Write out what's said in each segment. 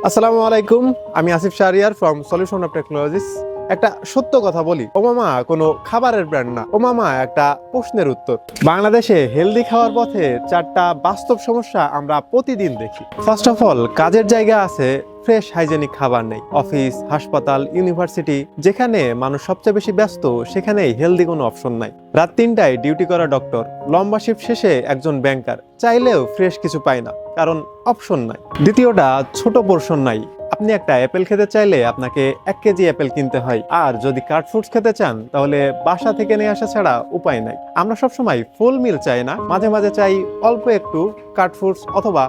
আসসালামু আলাইকুম, আমি Asif Shahriar from solution of technologies. একটা সত্য কথা বলি, ওমামা কোনো খাবারের ব্র্যান্ড না, ওমামা একটা প্রশ্নের উত্তর। বাংলাদেশে হেলদি খাওয়ার পথে চারটা বাস্তব সমস্যা আমরা প্রতিদিন দেখি। ফার্স্ট অফ অল, কাজের জায়গা আছে, ফ্রেশ হাইজেনিক খাবার নেই। অফিস, হাসপাতাল, ইউনিভার্সিটি যেখানে মানুষ সবচেয়ে বেশি ব্যস্ত, সেখানেই হেলদি কোনো অপশন নাই। রাত 3টায় ডিউটি করা ডক্টর, লম্বা শিফট শেষে একজন ব্যাংকার, চাইলেও ফ্রেশ কিছু পায় না, কারণ অপশন নাই। দ্বিতীয়টা, ছোট পোর্শন নাই। আপনি একটা অ্যাপেল খেতে চাইলে আপনাকে 1 কেজি অ্যাপেল কিনতে হয়, আর যদি কাট ফ্রুটস খেতে চান তাহলে বাসা থেকে নিয়ে আসা ছাড়া উপায় নাই। আমরা সবসময় ফুল মিল চাই না, মাঝে মাঝে চাই অল্প একটু কাট ফ্রুটস অথবা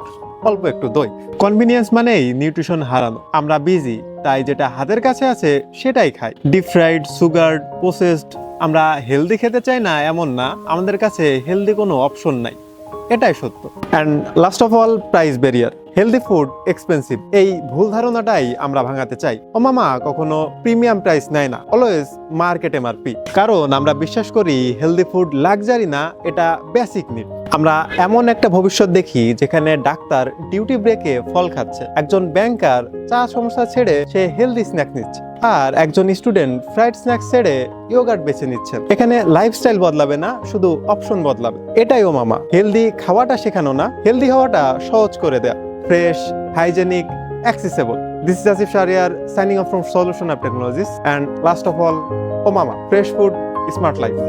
অল্প একটু দই। কনভিনিয়েন্স মানেই নিউট্রিশন হারানো। আমরা বিজি, তাই যেটা হাতের কাছে আছে সেটাই খাই। Deep fried, sugar, processed. আমরা হেলদি খেতে চাই না এমন না, আমাদের কাছে হেলদি কোনো অপশন নাই, এটাই সত্য। And last of all, price barrier. Healthy food expensive, এই ভুল ধারণাটাই আমরা ভাঙাতে চাই। ওমামা কখনো প্রিমিয়াম প্রাইস নেয় না, অলওয়েজ মার্কেট এমআরপি। কারণ আমরা বিশ্বাস করি হেলদি ফুড লাক্সারি না, এটা বেসিক নিড। আমরা এমন একটা ভবিষ্যৎ দেখি যেখানে ডাক্তার ডিউটি ব্রেকে ফল খাচ্ছে, একজন ব্যাংকার চা সমস্যা ছেড়ে সে হেলদি স্ন্যাক নিচ্ছে, আর একজন স্টুডেন্ট ফ্রাইড স্ন্যাক্স ছেড়ে ইয়োগার্ট বেছে নিচ্ছেন। এখানে লাইফস্টাইল বদলাবে না, শুধু অপশন বদলাবে। এটাই ওমামা, হেলদি খাওয়াটা শেখানো না, হেলদি হওয়াটা সহজ করে দেয়া। Fresh, hygienic, accessible. This is Asif Shahriar signing off from Solution of Technologies, and last of all, Omama, fresh food, smart life.